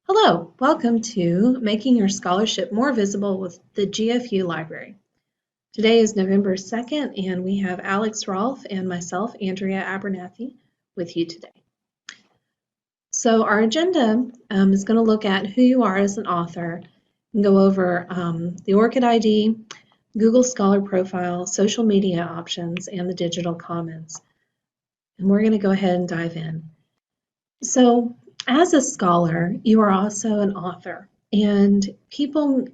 Hello, welcome to Making Your Scholarship More Visible with the GFU Library. Today is November 2nd, and we have Alex Rolfe and myself, Andrea Abernathy, with you today. So our agenda is going to look at who you are as an author and go over the Orcid ID, Google Scholar Profile, social media options, and the digital commons. And we're going to go ahead and dive in. So as a scholar, you are also an author, and people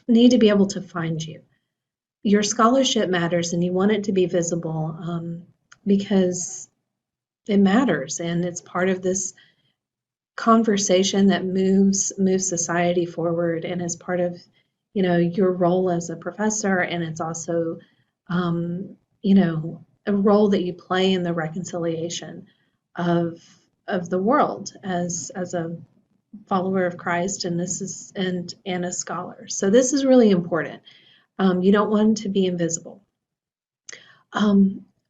need to be able to find you. Your scholarship matters, and you want it to be visible because it matters, and it's part of this conversation that moves society forward, and is part of your role as a professor, and it's also a role that you play in the reconciliation of the world as a follower of Christ, and a scholar. So this is really important. You don't want to be invisible.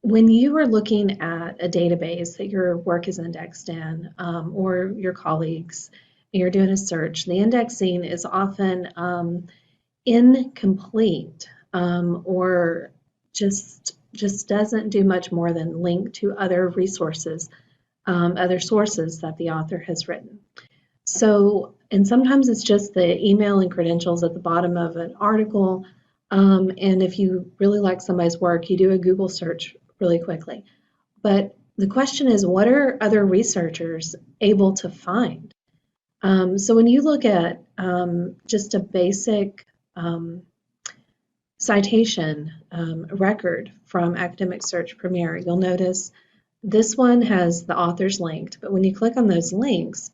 When you are looking at a database that your work is indexed in, or your colleagues, and you're doing a search, the indexing is often incomplete, or just doesn't do much more than link to other resources, other sources that the author has written. So, and sometimes it's just the email and credentials at the bottom of an article. And if you really like somebody's work, you do a Google search really quickly. But the question is, what are other researchers able to find? So when you look at just a basic citation record from Academic Search Premier, you'll notice this one has the authors linked, but when you click on those links,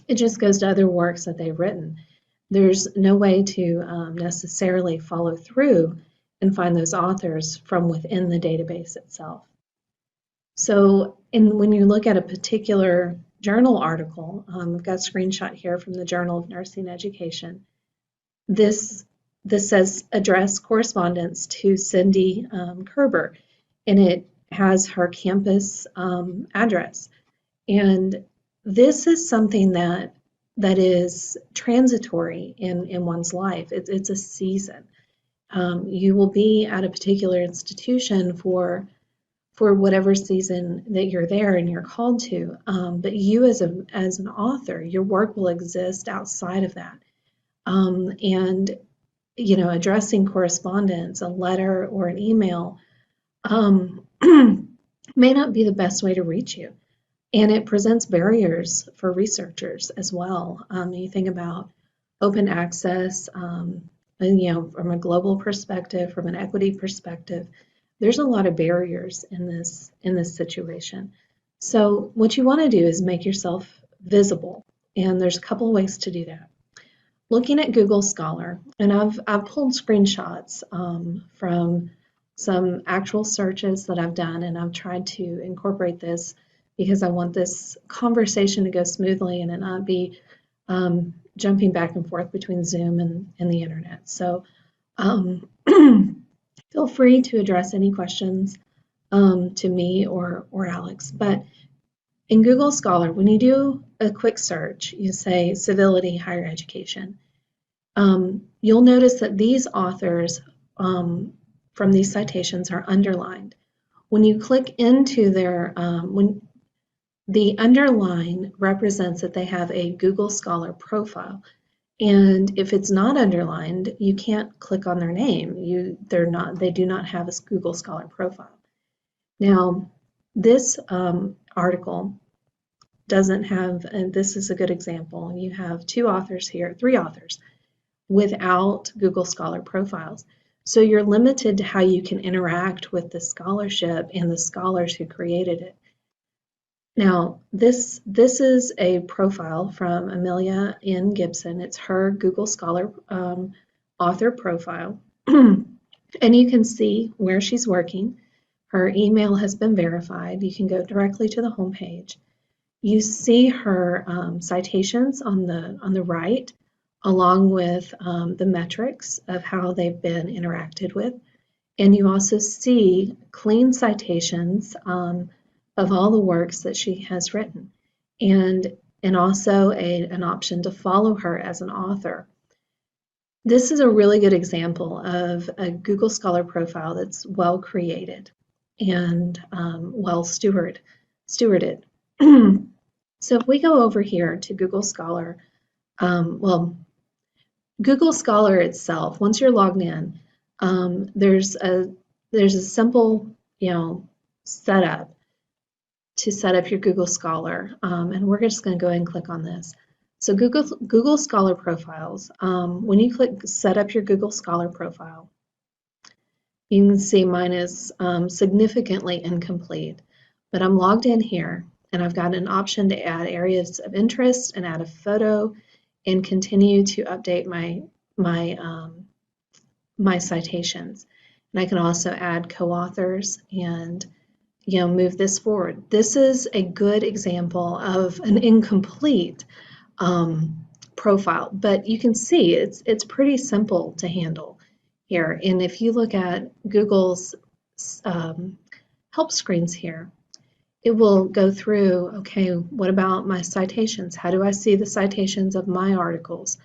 it just goes to other works that they've written. There's no way to necessarily follow through and find those authors from within the database itself. So when you look at a particular journal article, I've got a screenshot here from the Journal of Nursing Education. This says address correspondence to Cindy Kerber, and it has her campus address. And this is something that is transitory in one's life. It's a season. You will be at a particular institution for whatever season that you're there and you're called to. But you as an author, your work will exist outside of that. And addressing correspondence, a letter or an email, may not be the best way to reach you. And it presents barriers for researchers as well. You think about open access, and, from a global perspective, from an equity perspective, there's a lot of barriers in this situation. So what you want to do is make yourself visible, and there's a couple of ways to do that. Looking at Google Scholar, and I've pulled screenshots from some actual searches that I've done, and I've tried to incorporate this because I want this conversation to go smoothly and it not be jumping back and forth between Zoom and the internet. So feel free to address any questions to me or Alex. But in Google Scholar, when you do a quick search, you say civility, higher education, you'll notice that these authors from these citations are underlined. When you click into their, the underline represents that they have a Google Scholar profile. And if it's not underlined, you can't click on their name. They do not have a Google Scholar profile. Now, this article doesn't have, and this is a good example, you have three authors without Google Scholar profiles. So you're limited to how you can interact with the scholarship and the scholars who created it. Now, this is a profile from Amelia N. Gibson. It's her Google Scholar author profile. And you can see where she's working. Her email has been verified. You can go directly to the homepage. You see her citations on the right, along with the metrics of how they've been interacted with. And you also see clean citations of all the works that she has written. And and also an option to follow her as an author. This is a really good example of a Google Scholar profile that's well created and well stewarded. So if we go over here to Google Scholar, Google Scholar itself, once you're logged in, there's a simple, setup to set up your Google Scholar, and we're just going to go ahead and click on this. So Google Scholar profiles. When you click Set up your Google Scholar profile, you can see mine is significantly incomplete, but I'm logged in here, and I've got an option to add areas of interest and add a photo, and continue to update my citations. And I can also add co-authors and move this forward. This is a good example of an incomplete profile, but you can see it's pretty simple to handle here. And if you look at Google's help screens here, it will go through, okay, what about my citations? How do I see the citations of my articles?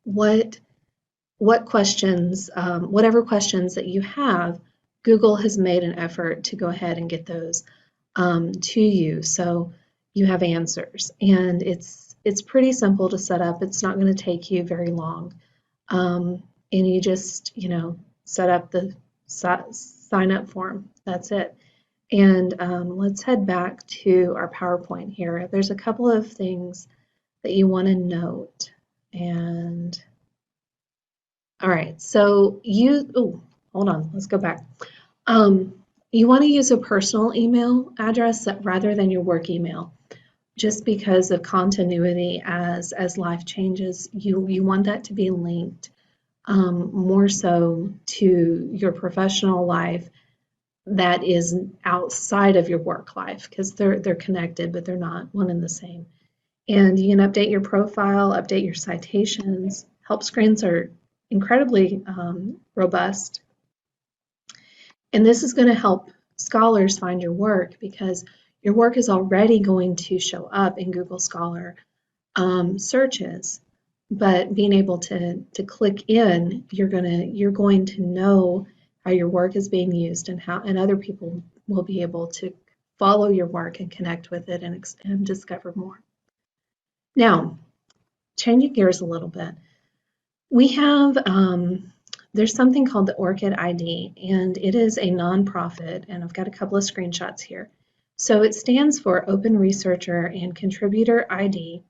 What questions, whatever questions that you have, Google has made an effort to go ahead and get those to you, so you have answers. And it's pretty simple to set up. It's not going to take you very long. And you just, set up the sign up form. That's it. And let's head back to our PowerPoint here. There's a couple of things that you want to note. And all right, so hold on, let's go back. You want to use a personal email address rather than your work email, just because of continuity as life changes. You want that to be linked more so to your professional life that is outside of your work life, because they're connected, but they're not one and the same. And you can update your profile, update your citations. Help screens are incredibly robust. And this is going to help scholars find your work, because your work is already going to show up in Google Scholar searches. But being able to click in, you're going to know how your work is being used, and other people will be able to follow your work and connect with it and discover more. Now, changing gears a little bit, we have there's something called the Orcid ID, and it is a nonprofit, and I've got a couple of screenshots here. So it stands for Open Researcher and Contributor ID,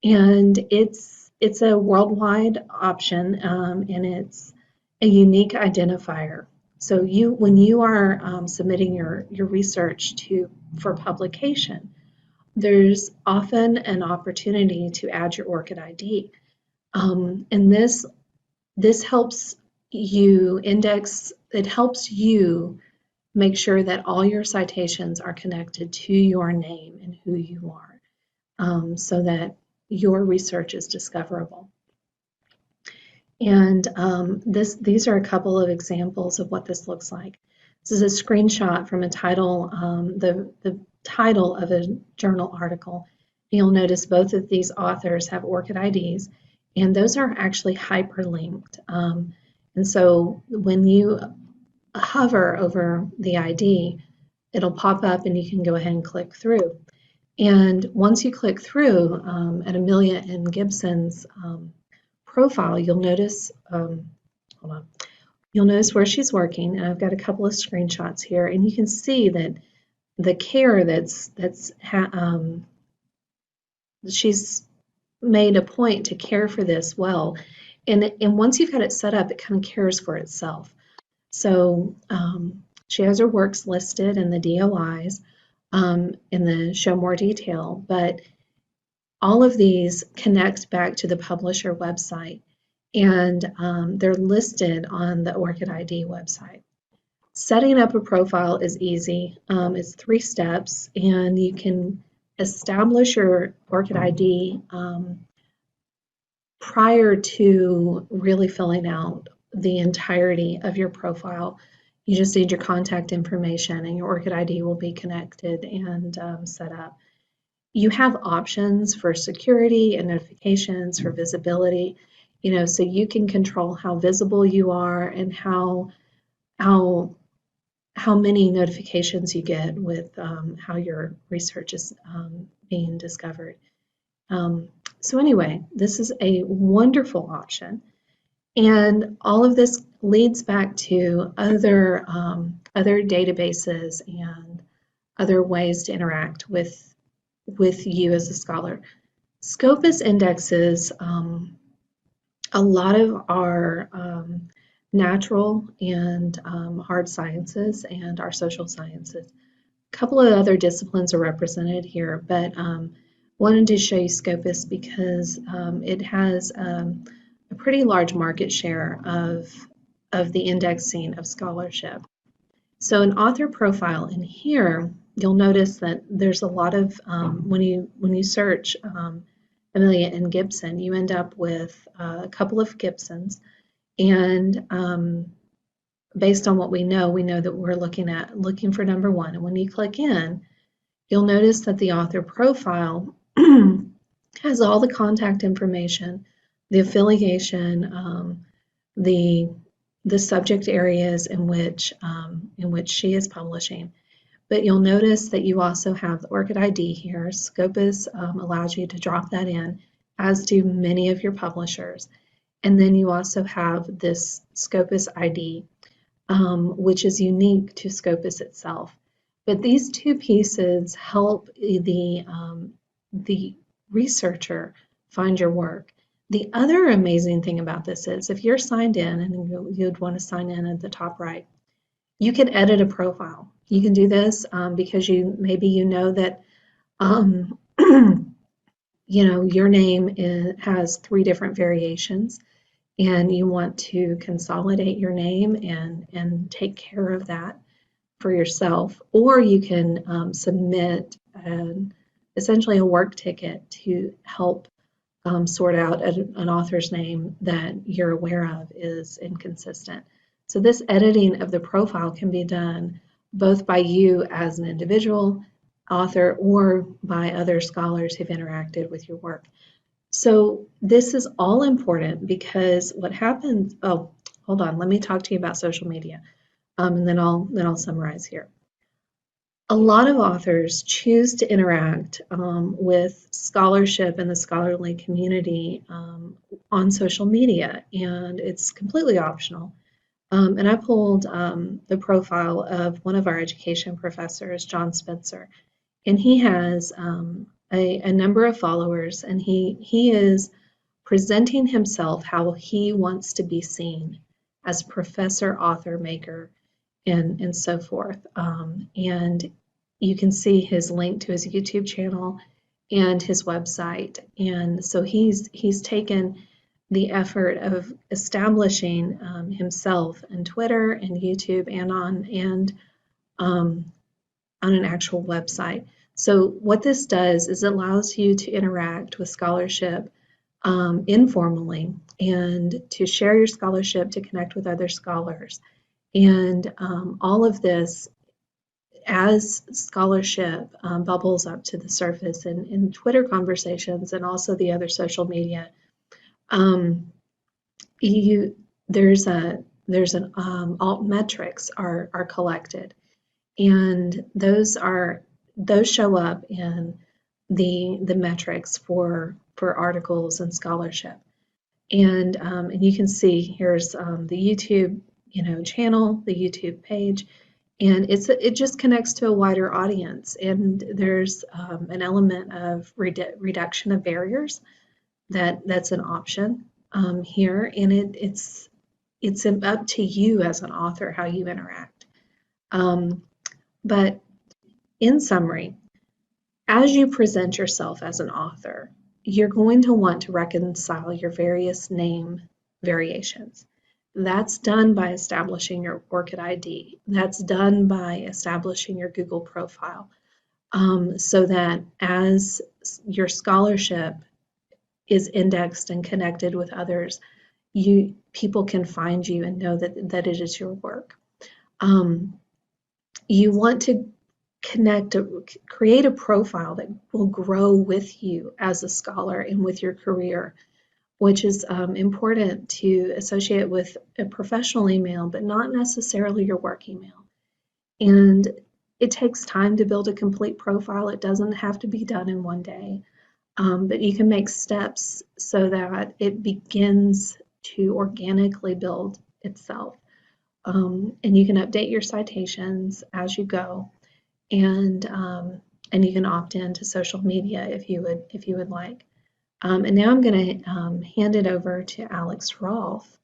and it's a worldwide option, and it's a unique identifier. So when you are submitting your research for publication, there's often an opportunity to add your Orcid ID, and this helps you index. It helps you make sure that all your citations are connected to your name and who you are, so that your research is discoverable. And these are a couple of examples of what this looks like. This is a screenshot from a title, the title of a journal article. You'll notice both of these authors have Orcid IDs, and those are actually hyperlinked. And so when you hover over the ID, it'll pop up and you can go ahead and click through. And once you click through at Amelia and Gibson's profile, you'll notice, hold on, you'll notice where she's working, and I've got a couple of screenshots here, and you can see that the care she's made a point to care for this well, and once you've got it set up, it kind of cares for itself. So she has her works listed in the DOIs in the show more detail, but all of these connect back to the publisher website, and they're listed on the Orcid ID website. Setting up a profile is easy. It's 3 steps, and you can establish your Orcid ID prior to really filling out the entirety of your profile. You just need your contact information and your ORCID ID will be connected and set up. You have options for security and notifications for visibility, so you can control how visible you are and how many notifications you get with how your research is being discovered. So anyway, this is a wonderful option. And all of this leads back to other databases and other ways to interact with you as a scholar. Scopus indexes a lot of our natural and hard sciences and our social sciences. A couple of other disciplines are represented here, but wanted to show you Scopus because it has a pretty large market share of the indexing of scholarship. So an author profile in here, you'll notice that there's a lot of, when you search Amelia and Gibson, you end up with a couple of Gibsons. And based on what we know that we're looking for number one. And when you click in, you'll notice that the author profile has all the contact information, the affiliation, the subject areas in which she is publishing. But you'll notice that you also have the ORCID ID here. Scopus allows you to drop that in, as do many of your publishers. And then you also have this Scopus ID, which is unique to Scopus itself. But these two pieces help the researcher find your work. The other amazing thing about this is if you're signed in, and you'd want to sign in at the top right, you can edit a profile. You can do this because maybe you know that your name has 3 different variations, and you want to consolidate your name and take care of that for yourself, or you can submit essentially a work ticket to help sort out an author's name that you're aware of is inconsistent. So this editing of the profile can be done both by you as an individual author or by other scholars who've interacted with your work. So this is all important because what happens, oh, hold on, let me talk to you about social media, and then I'll summarize here. A lot of authors choose to interact with scholarship and the scholarly community on social media, and it's completely optional. And I pulled the profile of one of our education professors, John Spencer, and he has a number of followers, and he is presenting himself how he wants to be seen as professor, author, maker, and so forth. And you can see his link to his YouTube channel and his website. And so he's taken the effort of establishing himself on Twitter and YouTube and on an actual website. So what this does is it allows you to interact with scholarship informally and to share your scholarship, to connect with other scholars. And all of this, as scholarship bubbles up to the surface in Twitter conversations and also the other social media, there's an alt metrics are collected, and those show up in the metrics for articles and scholarship. And you can see here's the YouTube channel, the YouTube page, and it just connects to a wider audience. And there's an element of reduction of barriers that's an option here, and it's up to you as an author how you interact. But in summary, as you present yourself as an author, you're going to want to reconcile your various name variations. That's done by establishing your ORCID ID. That's done by establishing your Google profile, so that as your scholarship is indexed and connected with others, people can find you and know that it is your work. You want to create a profile that will grow with you as a scholar and with your career, which is important to associate with a professional email, but not necessarily your work email. And it takes time to build a complete profile. It doesn't have to be done in one day, but you can make steps so that it begins to organically build itself. And you can update your citations as you go, and you can opt in to social media if you would like. And now I'm going to hand it over to Alex Rolfe.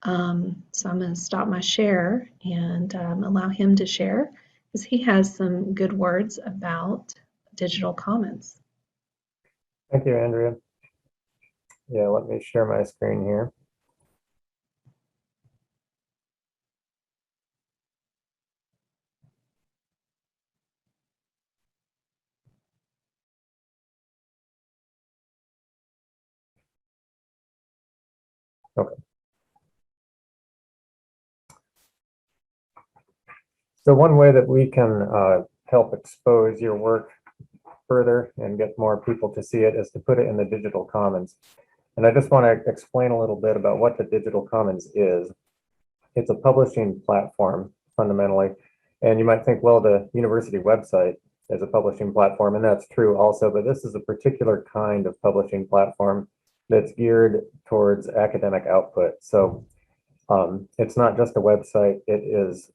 So I'm going to stop my share and allow him to share, because he has some good words about digital commons. Thank you, Andrea. Yeah, let me share my screen here. Okay. So one way that we can help expose your work further and get more people to see it is to put it in the digital commons. And I just want to explain a little bit about what the digital commons is. It's a publishing platform fundamentally. And you might think, well, the university website is a publishing platform, and that's true also, but this is a particular kind of publishing platform that's geared towards academic output. So it's not just a website, it is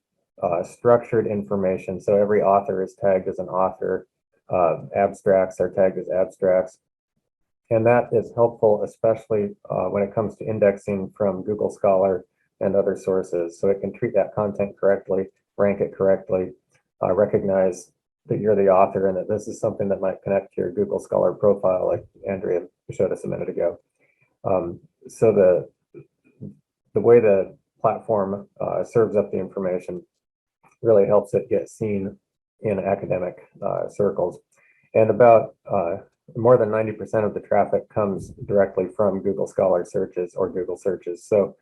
structured information. So every author is tagged as an author. Abstracts are tagged as abstracts. And that is helpful, especially when it comes to indexing from Google Scholar and other sources. So it can treat that content correctly, rank it correctly, recognize that you're the author and that this is something that might connect to your Google Scholar profile, like Andrea showed us a minute ago. So the way the platform serves up the information really helps it get seen in academic circles. And about more than 90% of the traffic comes directly from Google Scholar searches or Google searches. So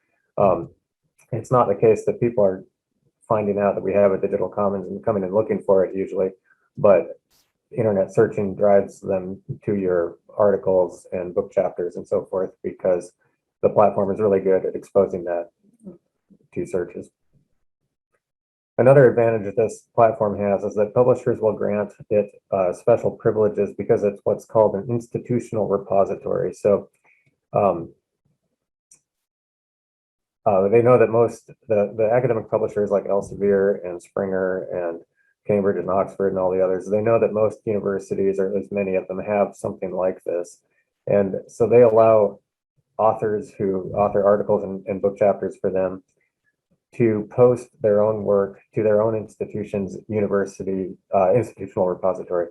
it's not the case that people are finding out that we have a digital commons and coming and looking for it usually, but internet searching drives them to your articles and book chapters and so forth, because the platform is really good at exposing that to searches. Another advantage that this platform has is that publishers will grant it special privileges because it's what's called an institutional repository. So they know that most the academic publishers like Elsevier and Springer and Cambridge and Oxford and all the others, they know that most universities, or at least many of them, have something like this. And so they allow authors who author articles and book chapters for them to post their own work to their own institution's university institutional repository.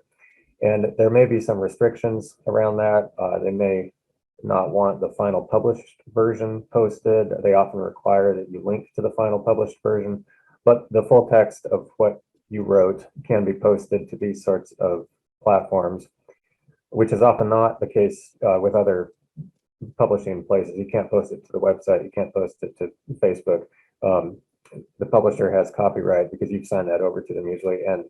And there may be some restrictions around that. They may not want the final published version posted. They often require that you link to the final published version, but the full text of what you wrote can be posted to these sorts of platforms, which is often not the case with other publishing places. You can't post it to the website, you can't post it to Facebook. The publisher has copyright because you've signed that over to them usually, and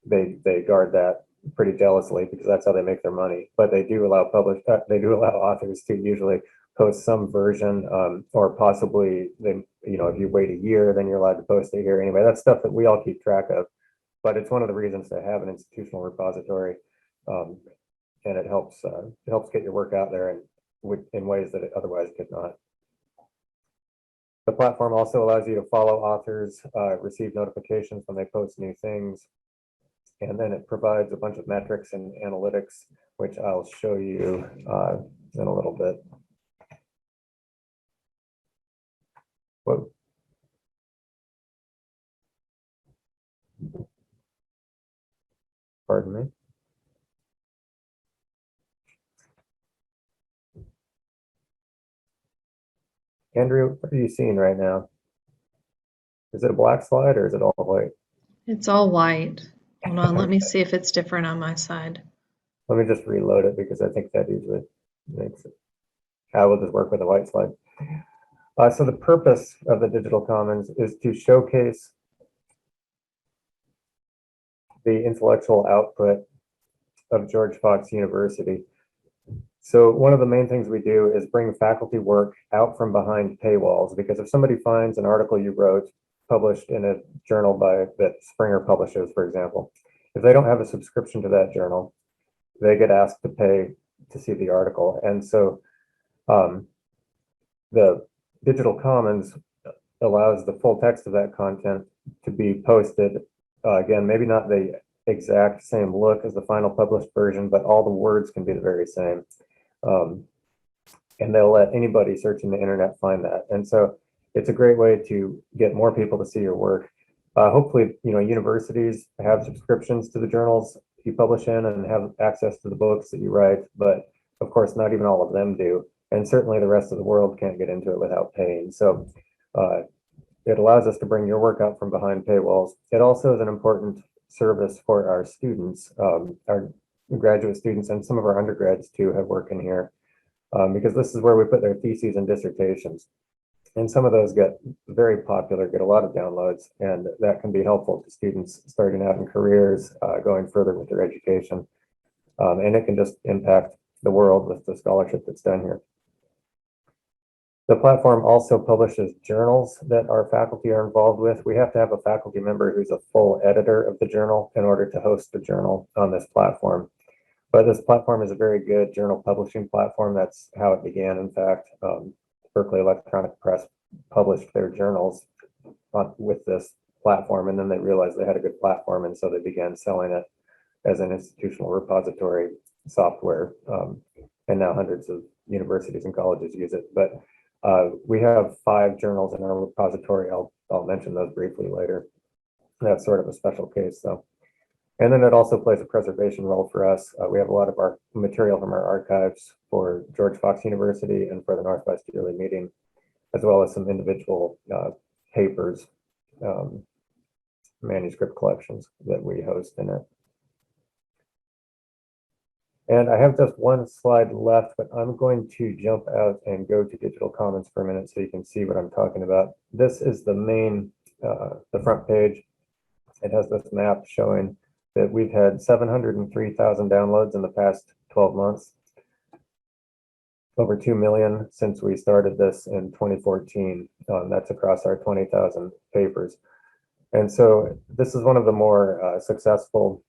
they guard that pretty jealously because that's how they make their money. But they do allow authors to usually post some version, or possibly if you wait a year, then you're allowed to post it here anyway. That's stuff that we all keep track of, but it's one of the reasons to have an institutional repository, and it helps get your work out there in ways that it otherwise could not. The platform also allows you to follow authors, receive notifications when they post new things, and then it provides a bunch of metrics and analytics, which I'll show you in a little bit. Whoa. Pardon me. Andrea, what are you seeing right now? Is it a black slide or is it all white? It's all white. Hold on, let me see if it's different on my side. Let me just reload it because I think that usually makes it. I will just work with a white slide. So the purpose of the Digital Commons is to showcase the intellectual output of George Fox University. So one of the main things we do is bring faculty work out from behind paywalls, because if somebody finds an article you wrote published in a journal that Springer publishes, for example, if they don't have a subscription to that journal, they get asked to pay to see the article. And so the Digital Commons allows the full text of that content to be posted. Again, maybe not the exact same look as the final published version, but all the words can be the very same. And they'll let anybody searching the internet find that. And so it's a great way to get more people to see your work. Hopefully, universities have subscriptions to the journals you publish in and have access to the books that you write, but of course, not even all of them do. And certainly the rest of the world can't get into it without paying. So it allows us to bring your work out from behind paywalls. It also is an important service for our students, our graduate students, and some of our undergrads too have work in here, because this is where we put their theses and dissertations. And some of those get very popular, get a lot of downloads, and that can be helpful to students starting out in careers, going further with their education. And it can just impact the world with the scholarship that's done here. The platform also publishes journals that our faculty are involved with. We have to have a faculty member who's a full editor of the journal in order to host the journal on this platform. But this platform is a very good journal publishing platform. That's how it began, in fact. Berkeley Electronic Press published their journals with this platform, and then they realized they had a good platform, and so they began selling it as an institutional repository software. And now hundreds of universities and colleges use it. But we have 5 journals in our repository. I'll mention those briefly later. That's sort of a special case, though. And then it also plays a preservation role for us. We have a lot of our material from our archives for George Fox University and for the Northwest Yearly Meeting, as well as some individual papers, manuscript collections that we host in it. And I have just one slide left, but I'm going to jump out and go to Digital Commons for a minute so you can see what I'm talking about. This is the main, the front page. It has this map showing that we've had 703,000 downloads in the past 12 months, over 2 million since we started this in 2014. That's across our 20,000 papers. And so this is one of the more successful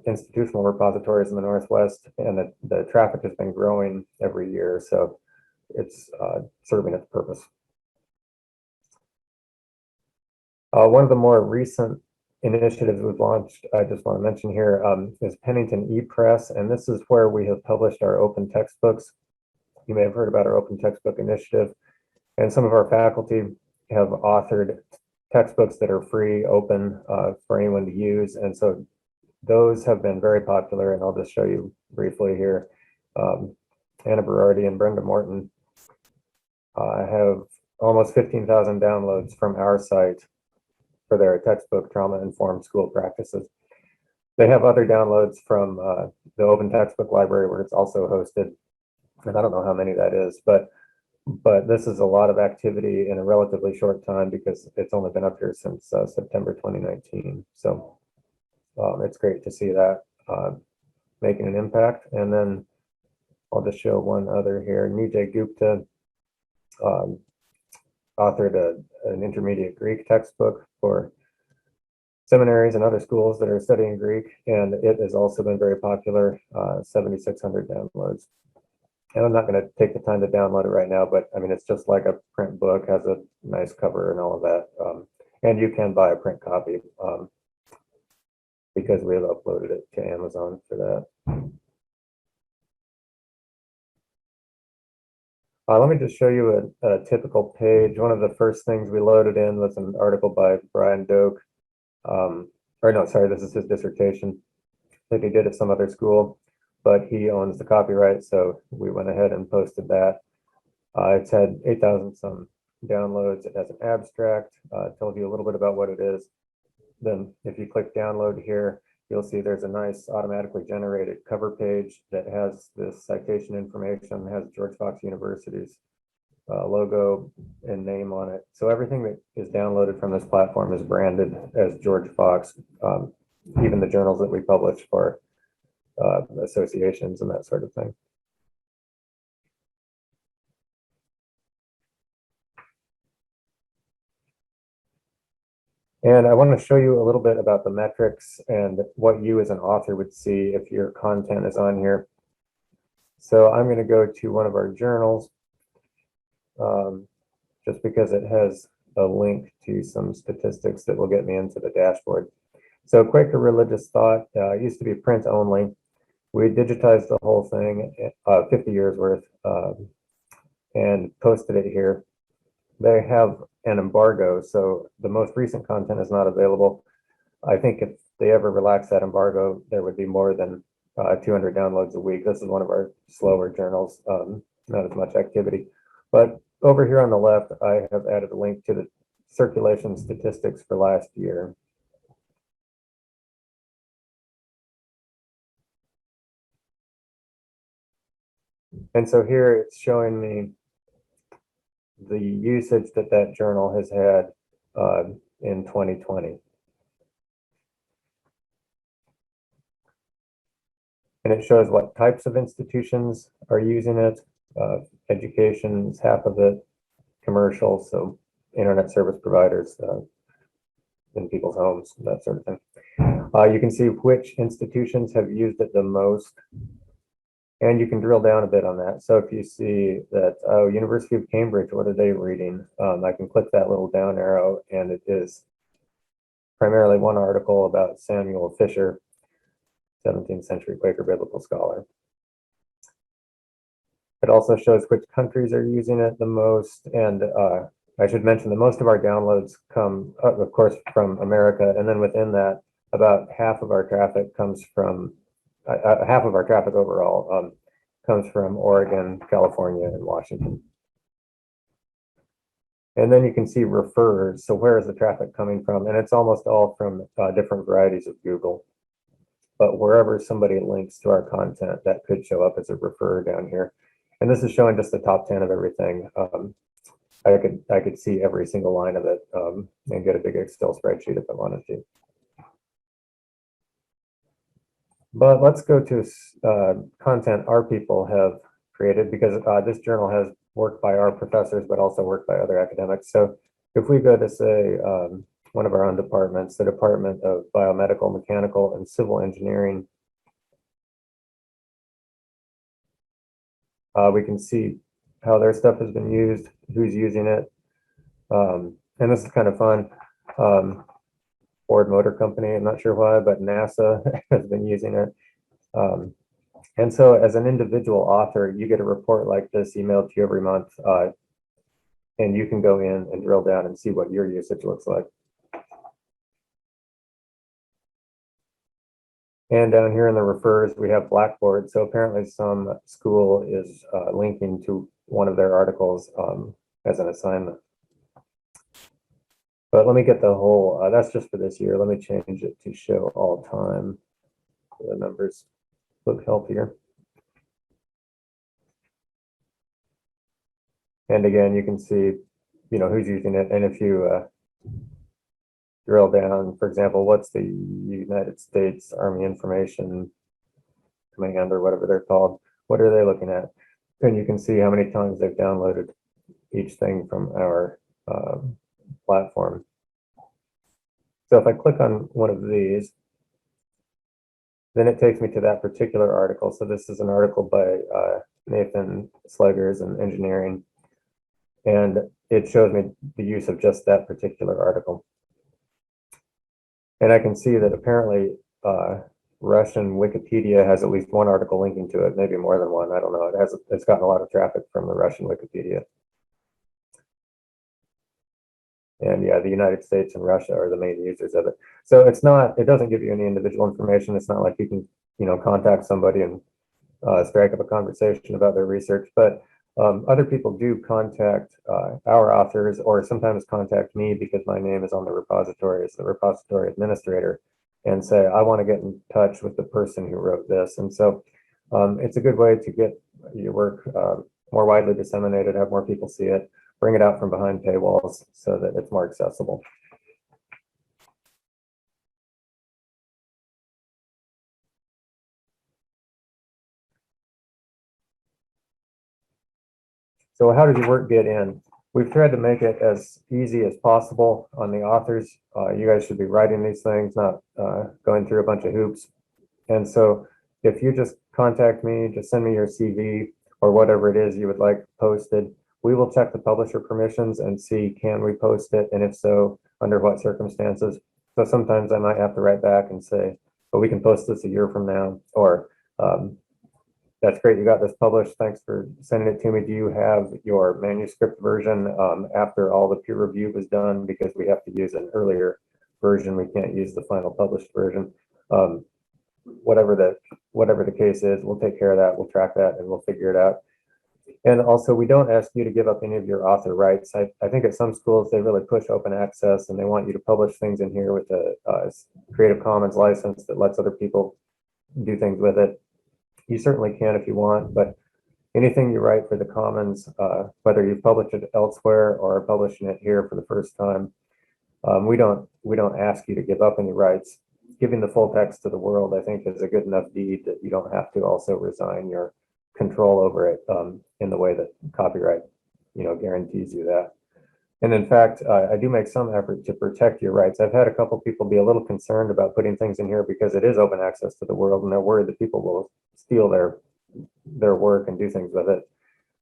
institutional repositories in the Northwest, and the traffic has been growing every year. So it's serving its purpose. One of the more recent initiatives we've launched, I just want to mention here, is Pennington ePress, and this is where we have published our open textbooks. You may have heard about our open textbook initiative, and some of our faculty have authored textbooks that are free, open for anyone to use, and so those have been very popular, and I'll just show you briefly here. Anna Berardi and Brenda Morton have almost 15,000 downloads from our site for their textbook, Trauma-Informed School Practices. They have other downloads from the Open Textbook Library, where it's also hosted, and I don't know how many that is, but this is a lot of activity in a relatively short time because it's only been up here since September 2019. So it's great to see that making an impact. And then I'll just show one other here. Nijay Gupta authored an intermediate Greek textbook for seminaries and other schools that are studying Greek, and it has also been very popular, 7,600 downloads. And I'm not going to take the time to download it right now, but I mean, it's just like a print book, has a nice cover and all of that. And you can buy a print copy because we have uploaded it to Amazon for that. Let me just show you a typical page. One of the first things we loaded in was an article by Brian Doak. Or no, sorry, this is his dissertation that he did at some other school, but he owns the copyright, so we went ahead and posted that. It's had 8,000 some downloads. It has an abstract, tells you a little bit about what it is. Then if you click download here, you'll see there's a nice automatically generated cover page that has this citation information, has George Fox University's logo and name on it. So everything that is downloaded from this platform is branded as George Fox, even the journals that we publish for associations and that sort of thing. And I want to show you a little bit about the metrics and what you as an author would see if your content is on here. So I'm going to go to one of our journals, just because it has a link to some statistics that will get me into the dashboard. So Quaker Religious Thought used to be print only. We digitized the whole thing, 50 years worth, and posted it here. They have an embargo, so the most recent content is not available. I think if they ever relax that embargo, there would be more than 200 downloads a week. This is one of our slower journals, not as much activity. But over here on the left, I have added a link to the circulation statistics for last year. And so here it's showing me the usage that that journal has had in 2020. And it shows what types of institutions are using it. Education is half of it, commercial, so internet service providers in people's homes, that sort of thing. You can see which institutions have used it the most, and you can drill down a bit on that. So if you see that, oh, University of Cambridge, what are they reading? I can click that little down arrow, and it is primarily one article about Samuel Fisher, 17th century Quaker biblical scholar. It also shows which countries are using it the most, and I should mention that most of our downloads come, of course, from America, and then within that, about half of our traffic comes from, half of our traffic overall comes from Oregon, California, and Washington. And then you can see refers, so where is the traffic coming from? And it's almost all from different varieties of Google. But wherever somebody links to our content, that could show up as a refer down here. And this is showing just the top 10 of everything. I could see every single line of it and get a big Excel spreadsheet if I wanted to. But let's go to content our people have created, because this journal has work by our professors, but also work by other academics. So if we go to, say, one of our own departments, the Department of Biomedical, Mechanical, and Civil Engineering, we can see how their stuff has been used, who's using it. And this is kind of fun. Ford Motor Company, I'm not sure why, but NASA has been using it. And so as an individual author, you get a report like this emailed to you every month, and you can go in and drill down and see what your usage looks like. And down here in the refers, we have Blackboard. So apparently some school is linking to one of their articles as an assignment. But let me get the whole, that's just for this year. Let me change it to show all time. The numbers look healthier. And again, you can see, who's using it. And if you drill down, for example, what's the United States Army Information Command or whatever they're called, what are they looking at? And you can see how many times they've downloaded each thing from our platform. So if I click on one of these, then it takes me to that particular article. So this is an article by Nathan Slegers in engineering, and it shows me the use of just that particular article. And I can see that apparently Russian Wikipedia has at least one article linking to it, maybe more than one. I don't know. It's gotten a lot of traffic from the Russian Wikipedia. And yeah, the United States and Russia are the main users of it. So it doesn't give you any individual information. It's not like you can, contact somebody and strike up a conversation about their research. But other people do contact our authors, or sometimes contact me because my name is on the repository as the repository administrator, and say, I want to get in touch with the person who wrote this. And so it's a good way to get your work more widely disseminated, have more people see it, bring it out from behind paywalls so that it's more accessible. So how does your work get in? We've tried to make it as easy as possible on the authors. You guys should be writing these things, not going through a bunch of hoops. And so if you just contact me, just send me your CV or whatever it is you would like posted, we will check the publisher permissions and see, can we post it? And if so, under what circumstances? So sometimes I might have to write back and say, but we can post this a year from now, or that's great, you got this published, thanks for sending it to me. Do you have your manuscript version after all the peer review was done? Because we have to use an earlier version, we can't use the final published version. Whatever the case is, we'll take care of that, we'll track that, and we'll figure it out. And also, we don't ask you to give up any of your author rights. I think at some schools, they really push open access and they want you to publish things in here with a Creative Commons license that lets other people do things with it. You certainly can if you want, but anything you write for the Commons, whether you publish it elsewhere or are publishing it here for the first time, we don't ask you to give up any rights. Giving the full text to the world, I think, is a good enough deed that you don't have to also resign your control over it in the way that copyright, guarantees you that. And in fact, I do make some effort to protect your rights. I've had a couple people be a little concerned about putting things in here because it is open access to the world, and they're worried that people will steal their work and do things with it.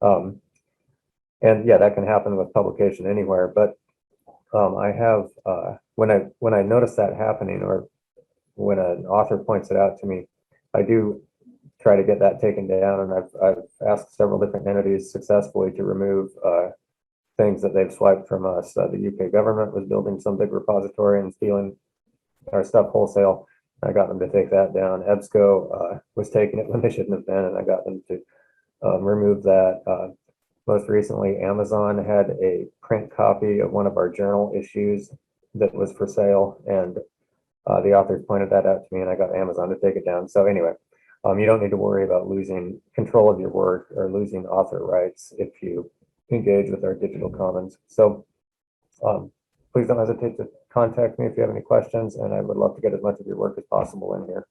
And yeah, that can happen with publication anywhere. But I have when I notice that happening, or when an author points it out to me, I do try to get that taken down, and I've asked several different entities successfully to remove things that they've swiped from us. The UK government was building some big repository and stealing our stuff wholesale. I got them to take that down. EBSCO was taking it when they shouldn't have been, and I got them to remove that. Most recently, Amazon had a print copy of one of our journal issues that was for sale, and the authors pointed that out to me, and I got Amazon to take it down. So anyway, you don't need to worry about losing control of your work or losing author rights if you engage with our digital commons. So please don't hesitate to contact me if you have any questions, and I would love to get as much of your work as possible in here.